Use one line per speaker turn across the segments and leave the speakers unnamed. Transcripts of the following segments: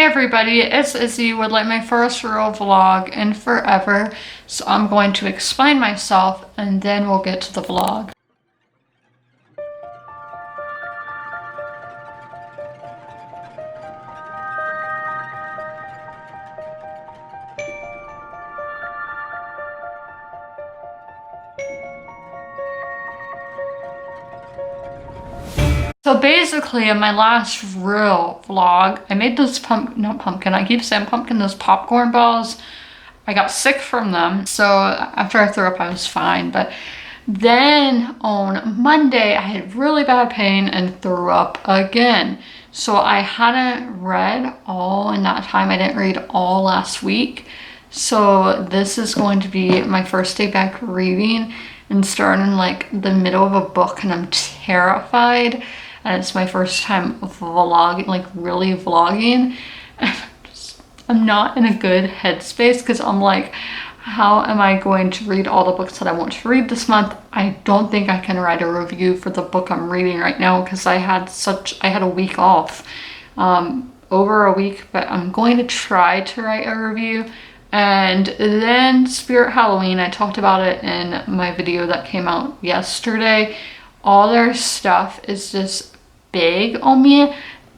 Hey everybody, it's Izzy with like my first real vlog in forever. So I'm going to explain myself and then we'll get to the vlog. So basically in my last real vlog, I made those I keep saying pumpkin, those popcorn balls. I got sick from them. So after I threw up, I was fine. But then on Monday, I had really bad pain and threw up again. So I hadn't read all in that time. I didn't read all last week. So this is going to be my first day back reading and starting like the middle of a book, and I'm terrified. And it's my first time vlogging, like really vlogging. I'm not in a good headspace because I'm like, how am I going to read all the books that I want to read this month? I don't think I can write a review for the book I'm reading right now because I had a week off, over a week, but I'm going to try to write a review. And then Spirit Halloween, I talked about it in my video that came out yesterday. All their stuff is just big on me.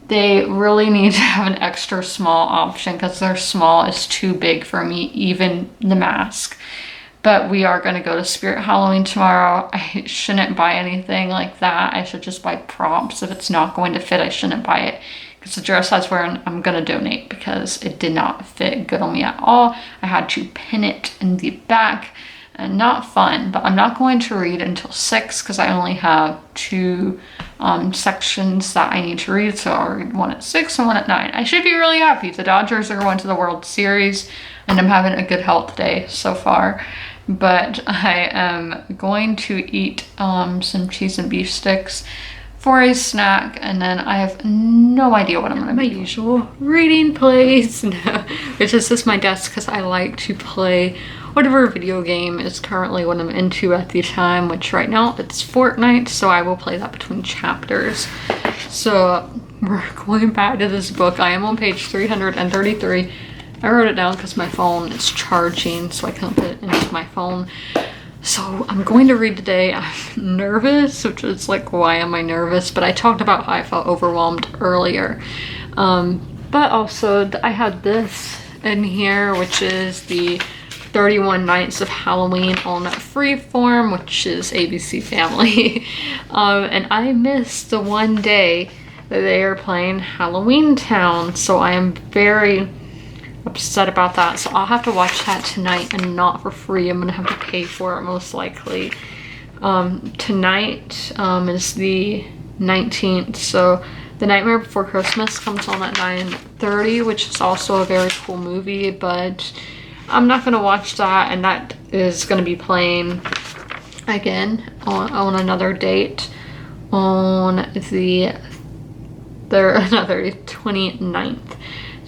They really need to have an extra small option because their small is too big for me, even the mask. But we are going to go to Spirit Halloween tomorrow. I shouldn't buy anything like that. I should just buy props. If it's not going to fit, I shouldn't buy it. Because the dress I was wearing, I'm going to donate because it did not fit good on me at all. I had to pin it in the back. And not fun, but I'm not going to read until 6 because I only have two sections that I need to read. So I'll read one at 6 and one at 9. I should be really happy. The Dodgers are going to the World Series and I'm having a good health day so far. But I am going to eat some cheese and beef sticks for a snack, and then I have no idea what I'm gonna be. My usual reading place, which is just my desk because I like to play whatever video game is currently what I'm into at the time, which right now it's Fortnite, so I will play that between chapters. So we're going back to this book. I am on page 333. I wrote it down because my phone is charging, so I can't put it into my phone. So I'm going to read today. I'm nervous, which is like, why am I nervous? But I talked about how I felt overwhelmed earlier. But also I had this in here, which is the 31 Nights of Halloween on Freeform, which is ABC Family. And I missed the one day that they are playing Halloween Town. So I am very upset about that. So I'll have to watch that tonight and not for free. I'm gonna have to pay for it most likely. Tonight is the 19th. So The Nightmare Before Christmas comes on at 9:30, which is also a very cool movie, but I'm not gonna watch that, and that is gonna be playing again on another date on the another 29th.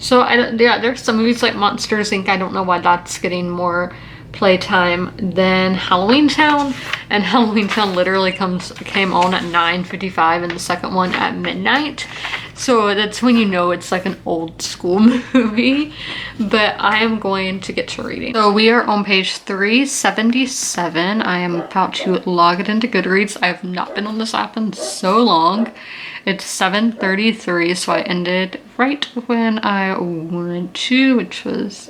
So there's some movies like Monsters Inc. I don't know why that's getting more playtime than Halloween Town, and Halloween Town literally came on at 9:55 and the second one at midnight. So that's when you know it's like an old school movie. But I am going to get to reading. So we are on page 377. I am about to log it into Goodreads. I have not been on this app in so long. It's 7:33, so I ended right when I wanted to, which was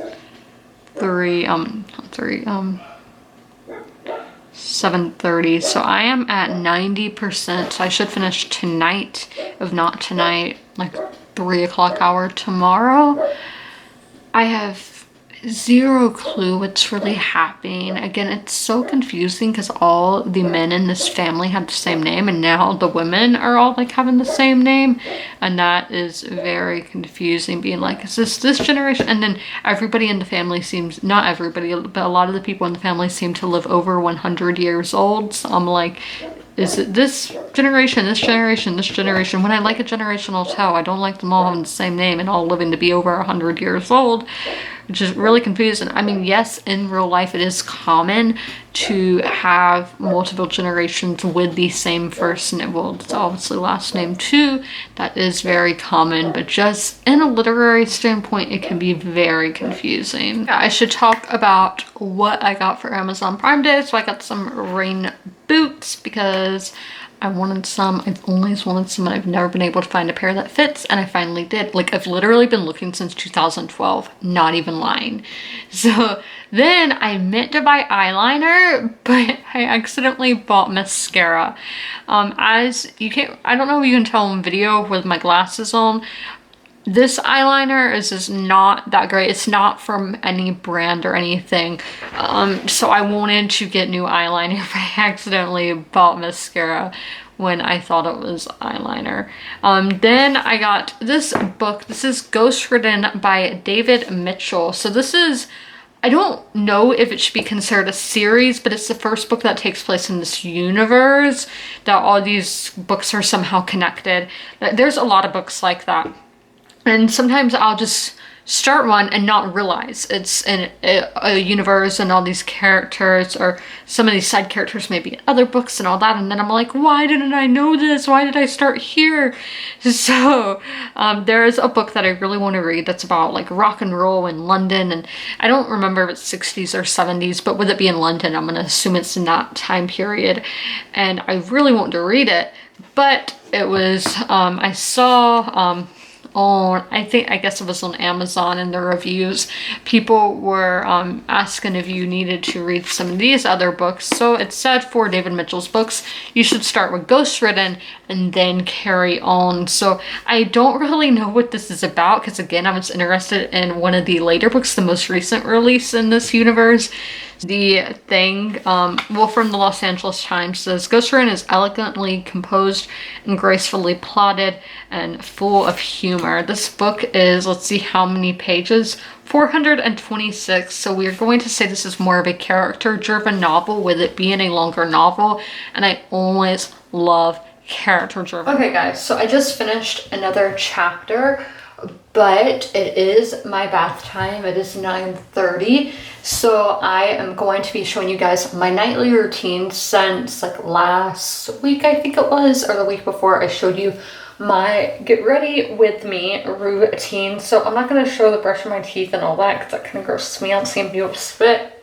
7:30. So I am at 90%. So I should finish tonight, if not tonight, like 3 o'clock hour tomorrow. I have zero clue what's really happening. Again, it's so confusing because all the men in this family have the same name, and now the women are all like having the same name, and that is very confusing, being like, is this generation? And then everybody in the family seems, not everybody, but a lot of the people in the family seem to live over 100 years old. So I'm like, is it this generation, this generation, this generation? When I like a generation, I'll tell. I don't like them all having the same name and all living to be over 100 years old. which is really confusing. I mean, yes, in real life it is common to have multiple generations with the same first name. Well, it's obviously last name too. That is very common, but just in a literary standpoint, it can be very confusing. Yeah, I should talk about what I got for Amazon Prime Day. So I got some rain boots because I wanted some. I've always wanted some and I've never been able to find a pair that fits, and I finally did. Like, I've literally been looking since 2012, not even lying. So then I meant to buy eyeliner, but I accidentally bought mascara. As you can't, I don't know if you can tell in video with my glasses on, this eyeliner is just not that great. It's not from any brand or anything. So I wanted to get new eyeliner, but I accidentally bought mascara when I thought it was eyeliner. Then I got this book. This is Ghostwritten by David Mitchell. So this is, I don't know if it should be considered a series, but it's the first book that takes place in this universe, that all these books are somehow connected. There's a lot of books like that. And sometimes I'll just start one and not realize it's in a universe and all these characters, or some of these side characters maybe in other books and all that. And then I'm like, why didn't I know this? Why did I start here? So there is a book that I really want to read that's about like rock and roll in London. And I don't remember if it's 60s or 70s, but with it being London, I'm going to assume it's in that time period. And I really want to read it. But it was, I saw on, I guess it was on Amazon, in the reviews, people were asking if you needed to read some of these other books. So it said for David Mitchell's books, you should start with Ghostwritten and then carry on. So I don't really know what this is about, because again, I was interested in one of the later books, the most recent release in this universe. The thing, well, from the Los Angeles Times says, Ghostwritten is elegantly composed and gracefully plotted and full of humor. This book is, let's see how many pages, 426. So we're going to say this is more of a character-driven novel, with it being a longer novel. And I always love character-driven. Okay guys, so I just finished another chapter, but it is my bath time. It is 9:30, so I am going to be showing you guys my nightly routine since like last week, I think it was, or the week before. I showed you my get ready with me routine. So I'm not going to show the brushing my teeth and all that, because that kind of grosses me out, seeing people spit,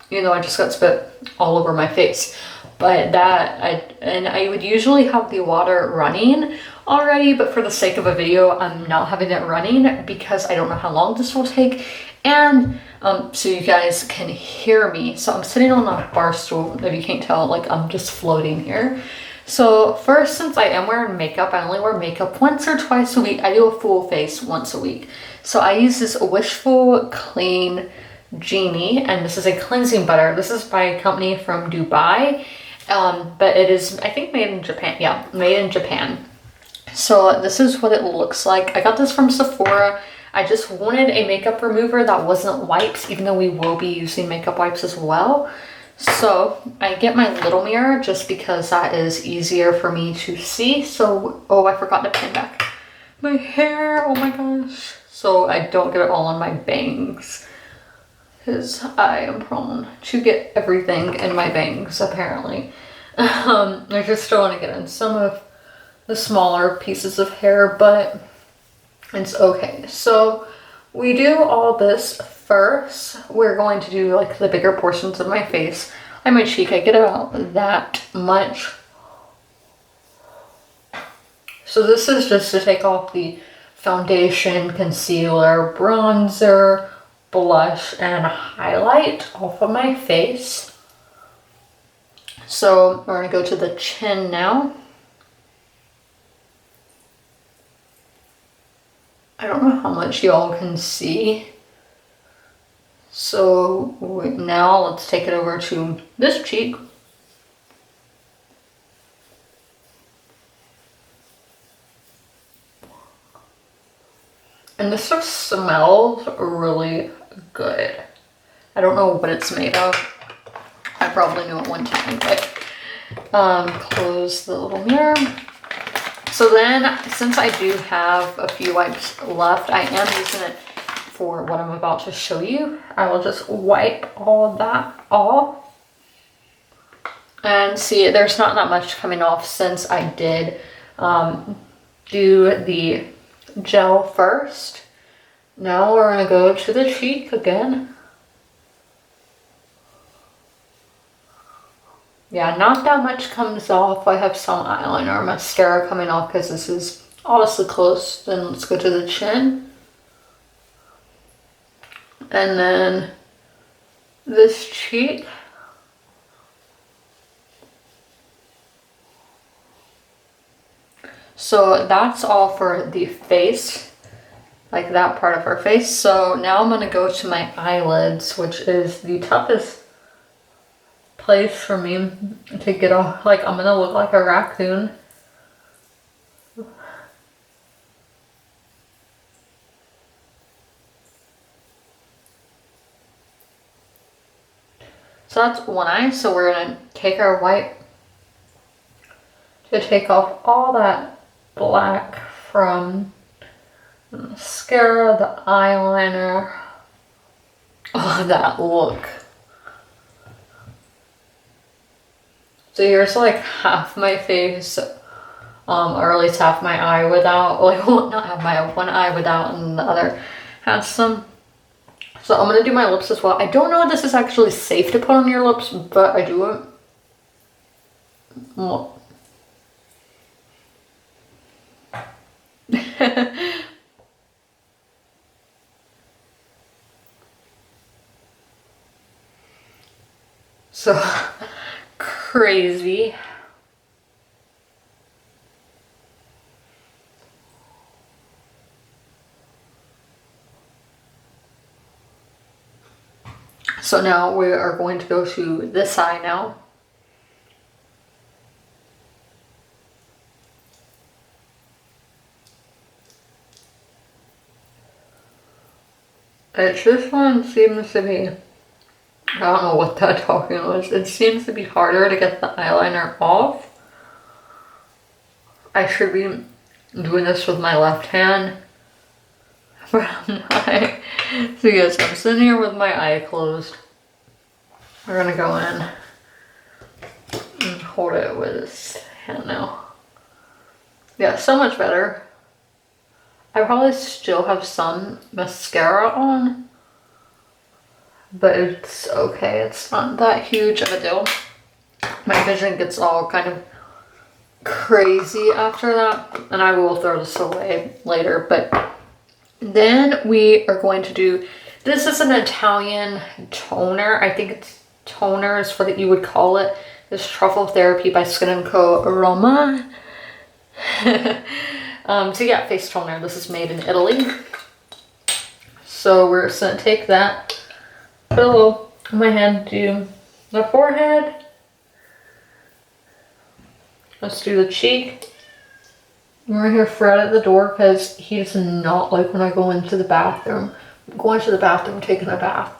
even though I just got spit all over my face. But that, I would usually have the water running already, but for the sake of a video, I'm not having it running because I don't know how long this will take, and so you guys can hear me. So I'm sitting on a bar stool, if you can't tell, like I'm just floating here. So first, since I am wearing makeup, I only wear makeup once or twice a week. I do a full face once a week. So I use this Wishful Clean Genie, and this is a cleansing butter. This is by a company from Dubai, but it is, I think, made in Japan. Yeah, made in Japan. So this is what it looks like. I got this from Sephora. I just wanted a makeup remover that wasn't wipes, even though we will be using makeup wipes as well. So I get my little mirror just because that is easier for me to see. So, oh, I forgot to pin back my hair. Oh my gosh. So I don't get it all on my bangs, because I am prone to get everything in my bangs, apparently. I just don't want to get in some of the smaller pieces of hair, but it's okay. So we do all this first. We're going to do like the bigger portions of my face. And my cheek, I get about that much. So this is just to take off the foundation, concealer, bronzer, blush, and highlight off of my face. So we're gonna go to the chin now. I don't know how much y'all can see. So now let's take it over to this cheek. And this just smells really good. I don't know what it's made of. I probably knew it one time, but close the little mirror. So then, since I do have a few wipes left, I am using it for what I'm about to show you. I will just wipe all of that off. And see, there's not that much coming off since I did do the gel first. Now we're gonna go to the cheek again. Yeah, not that much comes off. I have some eyeliner or mascara coming off because this is honestly close. Then let's go to the chin. And then this cheek. So that's all for the face, like that part of her face. So now I'm gonna go to my eyelids, which is the toughest place for me to get off. Like, I'm gonna look like a raccoon. So that's one eye. So we're gonna take our wipe to take off all that black from the mascara, the eyeliner. Oh, that look. So here's like half my face, or at least half my eye without, like, well, not half my one eye without, and the other has some. So I'm gonna do my lips as well. I don't know if this is actually safe to put on your lips, but I do it. Well, so crazy. So now we are going to go to this eye now. This one seems to be, I don't know what that talking was. It seems to be harder to get the eyeliner off. I should be doing this with my left hand, but I'm not. So yes, I'm sitting here with my eye closed. We're gonna go in and hold it with this hand now. Yeah, so much better. I probably still have some mascara on, but it's okay. It's not that huge of a deal. My vision gets all kind of crazy after that, and I will throw this away later. But then we are going to do, this is an Italian toner. I think it's toner is what you would call it. This Truffle Therapy by Skin & Co. Roma. So yeah, face toner. This is made in Italy. So we're just gonna take that, put a little on my hand, do the forehead. Let's do the cheek. I'm gonna hear Fred at the door because he does not like when I go into the bathroom. I'm going to the bathroom, taking a bath,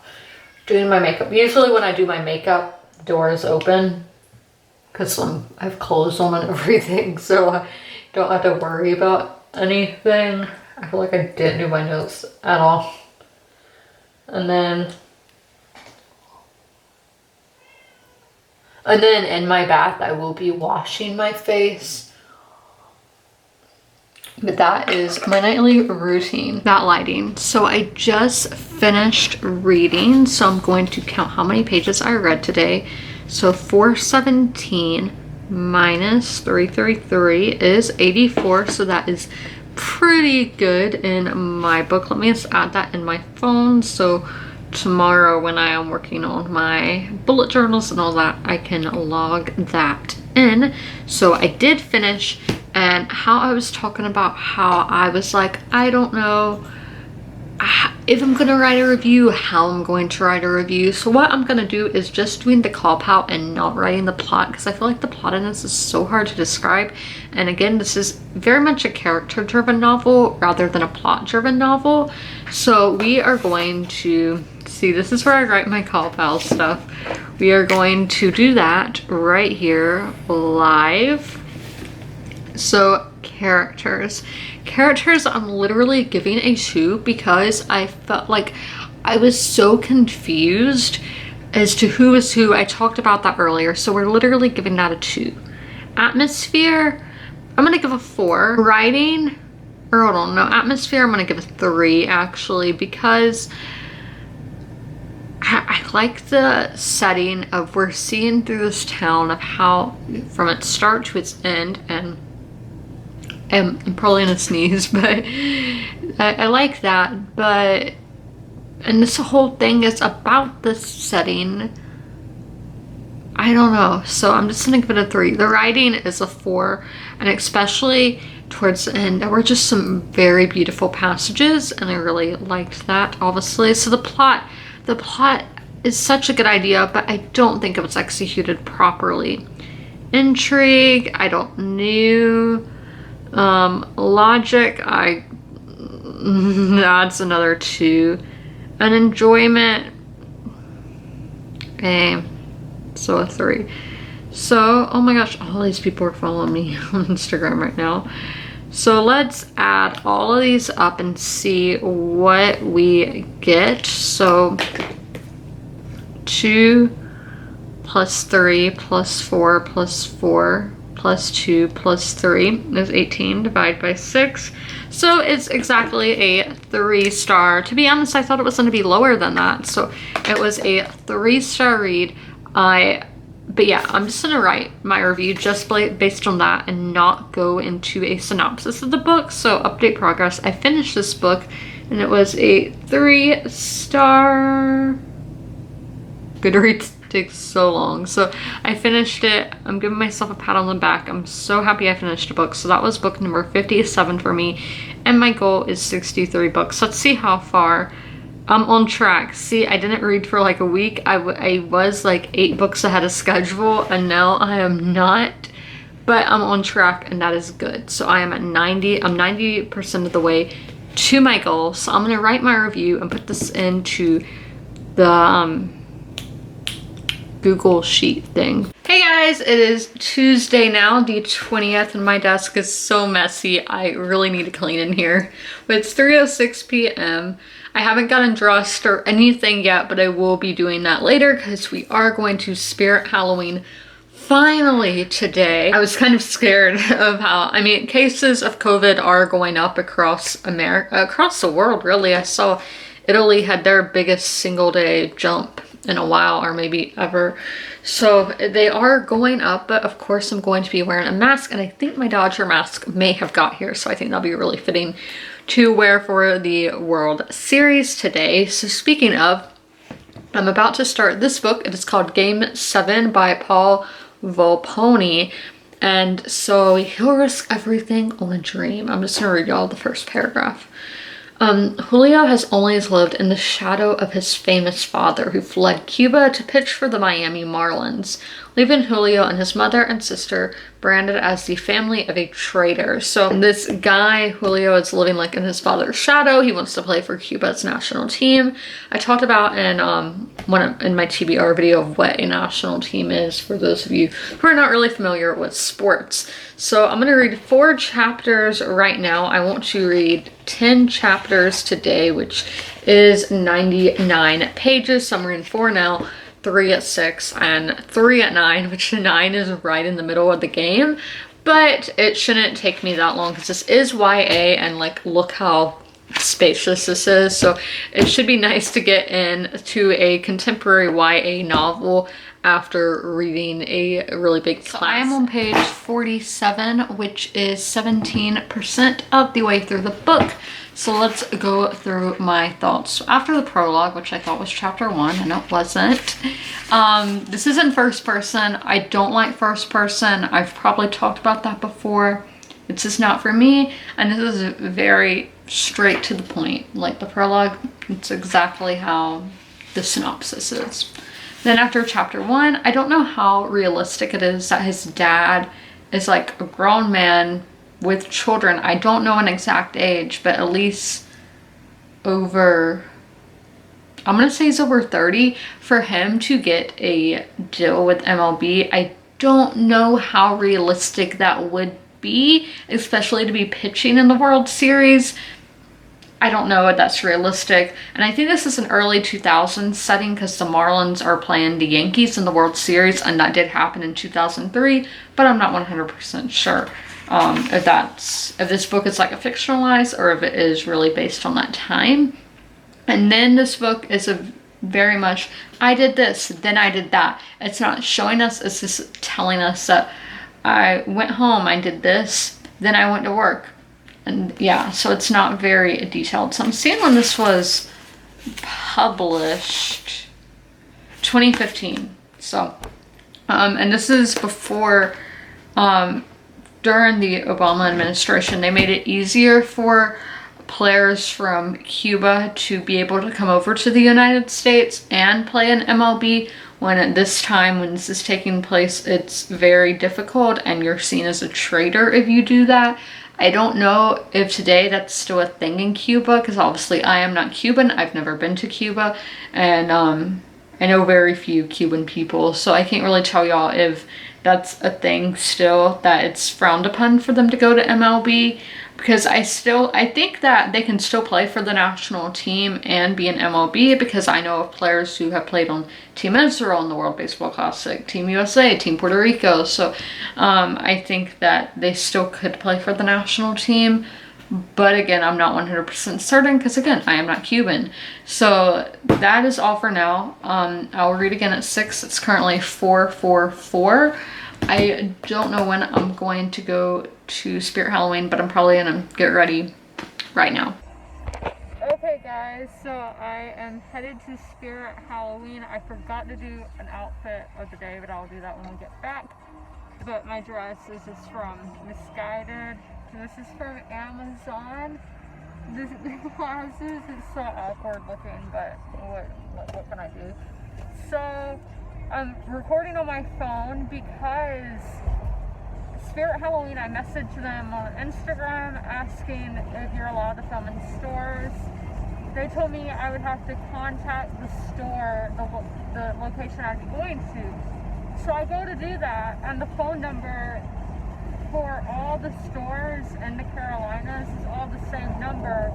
doing my makeup. Usually when I do my makeup, the door is open because I have clothes on and everything, so I don't have to worry about anything. I feel like I didn't do my nose at all. And then in my bath, I will be washing my face. But that is my nightly routine. That lighting. So I just finished reading, so I'm going to count how many pages I read today. So 417 minus 333 is 84, so that is pretty good in my book. Let me just add that in my phone, so tomorrow when I am working on my bullet journals and all that, I can log that in. So I did finish, and how I was talking about how I was like, I don't know if I'm gonna write a review, how I'm going to write a review. So what I'm gonna do is just doing the cop out and not writing the plot, because I feel like the plot in this is so hard to describe. And again, this is very much a character driven novel rather than a plot driven novel. So we are going to see, this is where I write my cop out stuff. We are going to do that right here live. So characters. Characters, I'm literally giving a 2 because I felt like I was so confused as to who is who. I talked about that earlier, so we're literally giving that a 2. Atmosphere, I'm gonna give a 4. Writing, or hold on, no, atmosphere, I'm gonna give a 3 actually, because I like the setting of we're seeing through this town of how from its start to its end, and I'm probably gonna sneeze, but I like that. But and this whole thing is about this setting. I don't know, so I'm just gonna give it a 3. The writing is a 4, and especially towards the end there were just some very beautiful passages, and I really liked that, obviously. So the plot is such a good idea, but I don't think it was executed properly. Intrigue, I don't know. Logic, that's another 2. And enjoyment, so a 3. So, oh my gosh, all these people are following me on Instagram right now. So let's add all of these up and see what we get. So 2 plus 3 plus 4 plus 4 plus 2 plus 3 is 18 divided by 6. So it's exactly a 3-star. To be honest, I thought it was going to be lower than that. So it was a 3-star read. But yeah, I'm just gonna write my review just based on that and not go into a synopsis of the book. So update progress. I finished this book and it was a 3-star. Goodreads takes so long. So I finished it. I'm giving myself a pat on the back. I'm so happy I finished a book. So that was book number 57 for me. And my goal is 63 books. Let's see how far I'm on track. See, I didn't read for like a week. I was like 8 books ahead of schedule, and now I am not, but I'm on track, and that is good. So I am at 90. I'm 90% of the way to my goal. So I'm gonna write my review and put this into the Google Sheet thing. Hey guys, it is Tuesday now, the 20th, and my desk is so messy. I really need to clean in here. But it's 3:06 p.m. I haven't gotten dressed or anything yet, but I will be doing that later because we are going to Spirit Halloween finally today. I was kind of scared of how, I mean, cases of COVID are going up across America, across the world really. I saw Italy had their biggest single day jump in a while, or maybe ever. So they are going up, but of course I'm going to be wearing a mask, and I think my Dodger mask may have got here, so I think that'll be really fitting to wear for the World Series today. So speaking of, I'm about to start this book. It is called Game 7 by Paul Volpone. And so he'll risk everything on a dream. I'm just gonna read y'all the first paragraph. Julio has always lived in the shadow of his famous father, who fled Cuba to pitch for the Miami Marlins, leaving Julio and his mother and sister branded as the family of a traitor. So this guy, Julio, is living like in his father's shadow. He wants to play for Cuba's national team. I talked about in my TBR video of what a national team is for those of you who are not really familiar with sports. So I'm gonna read 4 chapters right now. I want to read 10 chapters today, which is 99 pages. So I'm reading 4 now, 3 at 6 and 3 at 9, which 9 is right in the middle of the game, but it shouldn't take me that long because this is YA, and like look how spacious this is. So it should be nice to get into a contemporary YA novel after reading a really big class. So I am on page 47, which is 17% of the way through the book. So let's go through my thoughts. So after the prologue, which I thought was chapter 1, and it wasn't. This is in first person. I don't like first person. I've probably talked about that before. It's just not for me. And this is very straight to the point. Like the prologue, it's exactly how the synopsis is. Then after chapter 1, I don't know how realistic it is that his dad is like a grown man with children. I don't know an exact age, but at least over, I'm gonna say he's over 30. For him to get a deal with MLB, I don't know how realistic that would MLB, especially to be pitching in the World Series. I don't know if that's realistic. And I think this is an early 2000s setting because the Marlins are playing the Yankees in the World Series, and that did happen in 2003, but I'm not 100% sure if this book is like a fictionalized or if it is really based on that time. And then this book is a very much, I did this, then I did that. It's not showing us, it's just telling us that I went home, I did this, then I went to work. And yeah, so it's not very detailed. So I'm seeing when this was published, 2015. So, and this is before, during the Obama administration, they made it easier for players from Cuba to be able to come over to the United States and play in MLB. When at this time, when this is taking place, it's very difficult and you're seen as a traitor if you do that. I don't know if today that's still a thing in Cuba, because obviously I am not Cuban. I've never been to Cuba, and I know very few Cuban people, so I can't really tell y'all if that's a thing still, that it's frowned upon for them to go to MLB, because I think that they can still play for the national team and be in MLB, because I know of players who have played on Team Israel in the World Baseball Classic, Team USA, Team Puerto Rico, so I think that they still could play for the national team. But again, I'm not 100% certain because again, I am not Cuban. So that is all for now. I'll read again at 6. It's currently 4:44. I don't know when I'm going to go to Spirit Halloween, but I'm probably gonna get ready right now. Okay guys, so I am headed to Spirit Halloween. I forgot to do an outfit of the day, but I'll do that when we get back. But my dress, this is from Misguided. This is from Amazon. This glasses, it's so awkward looking, but what can I do? So I'm recording on my phone because Spirit Halloween, I messaged them on Instagram asking if you're allowed to film in stores. They told me I would have to contact the store, the location I'd be going to. So I go to do that, and the phone number for all the stores in the Carolinas is all the same number,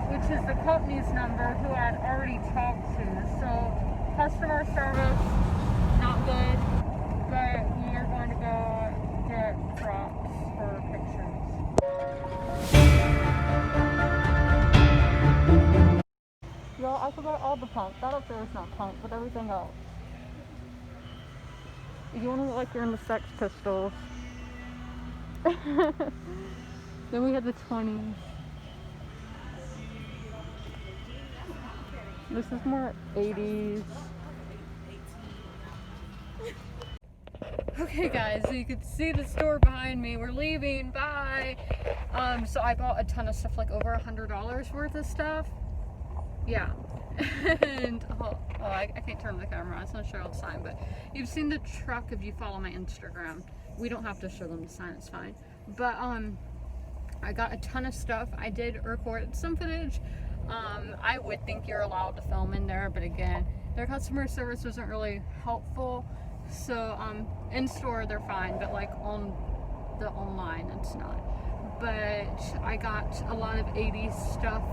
which is the company's number who I'd already talked to. So customer service, not good, but we are going to go get props for pictures. Y'all, I forgot all the punk. That up there is not punk, but everything else. You want to look like you're in the Sex Pistols. Then we had the 20s. This is more 80s. Okay guys, so you can see the store behind me. We're leaving, bye. So I bought a ton of stuff, like over $100 worth of stuff. Yeah. And I can't turn the camera on, it's not sure all the time, but you've seen the truck if you follow my Instagram. We don't have to show them the sign, it's fine. But I got a ton of stuff. I did record some footage. I would think you're allowed to film in there, but again, their customer service wasn't really helpful. So in store they're fine, but like on the online it's not. But I got a lot of 80s stuff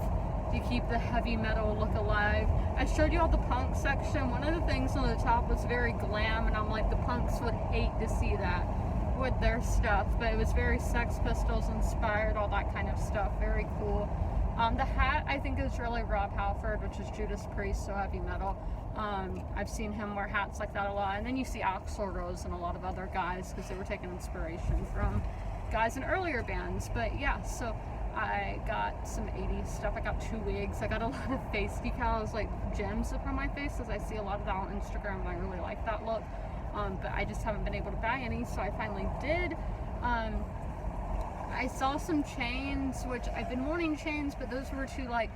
to keep the heavy metal look alive. I showed you all the punk section. One of the things on the top was very glam, and I'm like, the punks would hate to see that with their stuff, but it was very Sex Pistols inspired, all that kind of stuff. Very cool. The hat I think is really Rob Halford, which is Judas Priest, so heavy metal. I've seen him wear hats like that a lot, and then you see Axl Rose and a lot of other guys because they were taking inspiration from guys in earlier bands. But yeah, so I got some 80s stuff. I got 2 wigs. I got a lot of face decals, like gems upon my face, as I see a lot of that on Instagram, and I really like that look. But I just haven't been able to buy any, so I finally did. I saw some chains, which I've been wanting chains, but those were too, like,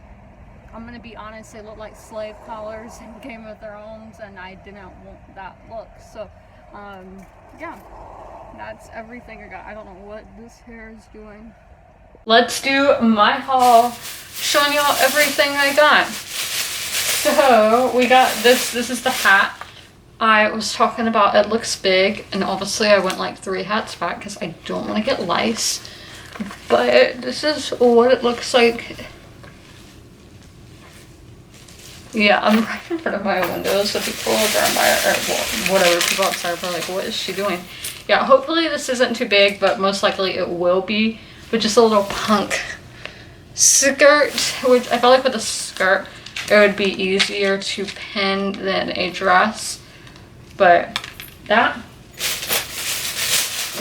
I'm gonna be honest, they look like slave collars in Game of Thrones, and I didn't want that look. So, yeah, that's everything I got. I don't know what this hair is doing. Let's do my haul, showing y'all everything I got. So we got this is the hat. I was talking about it looks big, and obviously I went like 3 hats back because I don't want to get lice. But this is what it looks like. Yeah, I'm right in front of my window, so people around by or whatever, people outside are probably like, what is she doing? Yeah, hopefully this isn't too big, but most likely it will be. But just a little punk skirt, which I feel like with a skirt, it would be easier to pin than a dress. But that,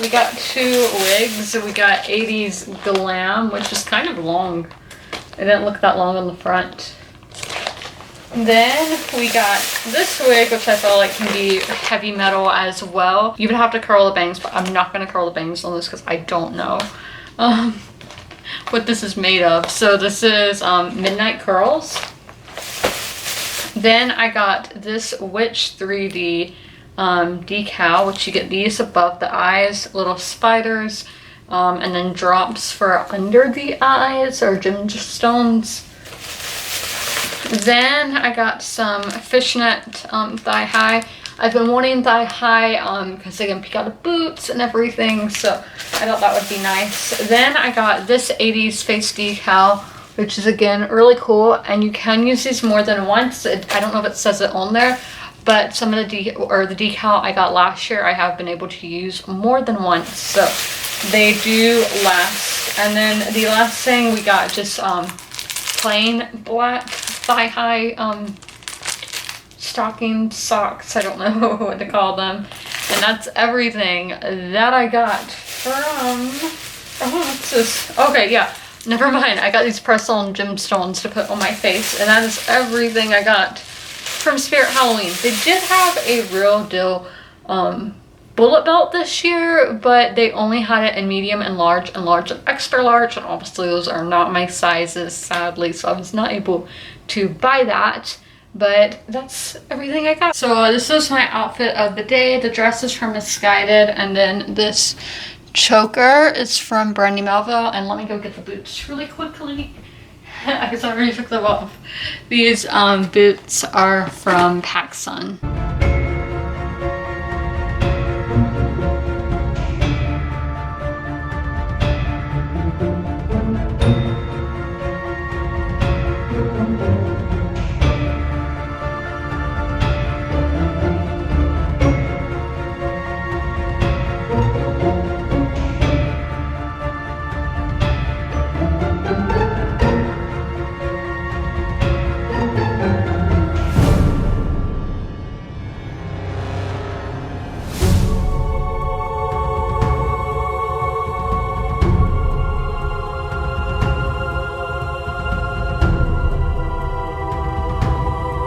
we got 2 wigs. We got 80s Glam, which is kind of long. It didn't look that long on the front. Then we got this wig, which I feel like can be heavy metal as well. You would have to curl the bangs, but I'm not going to curl the bangs on this because I don't know what this is made of. So this is Midnight Curls. Then I got this Witch 3D decal, which you get these above the eyes, little spiders, and then drops for under the eyes or gemstones. Then I got some fishnet thigh high. I've been wanting thigh high because they can pick out the boots and everything, so I thought that would be nice. Then I got this 80s face decal, which is again really cool, and you can use these more than once. I don't know if it says it on there, but some of the decal I got last year I have been able to use more than once, so they do last. And then the last thing we got just plain black thigh high stocking socks. I don't know what to call them. And that's everything that I got from, oh, what's this? Okay, yeah, never mind. I got these press-on gemstones to put on my face, and that is everything I got from Spirit Halloween. They did have a real deal bullet belt this year, but they only had it in medium and large and extra large, and obviously those are not my sizes, sadly, so I was not able to buy that. But that's everything I got. So this is my outfit of the day. The dress is from Misguided, and then this choker is from Brandy Melville. And let me go get the boots really quickly because I already took them off. These boots are from PacSun.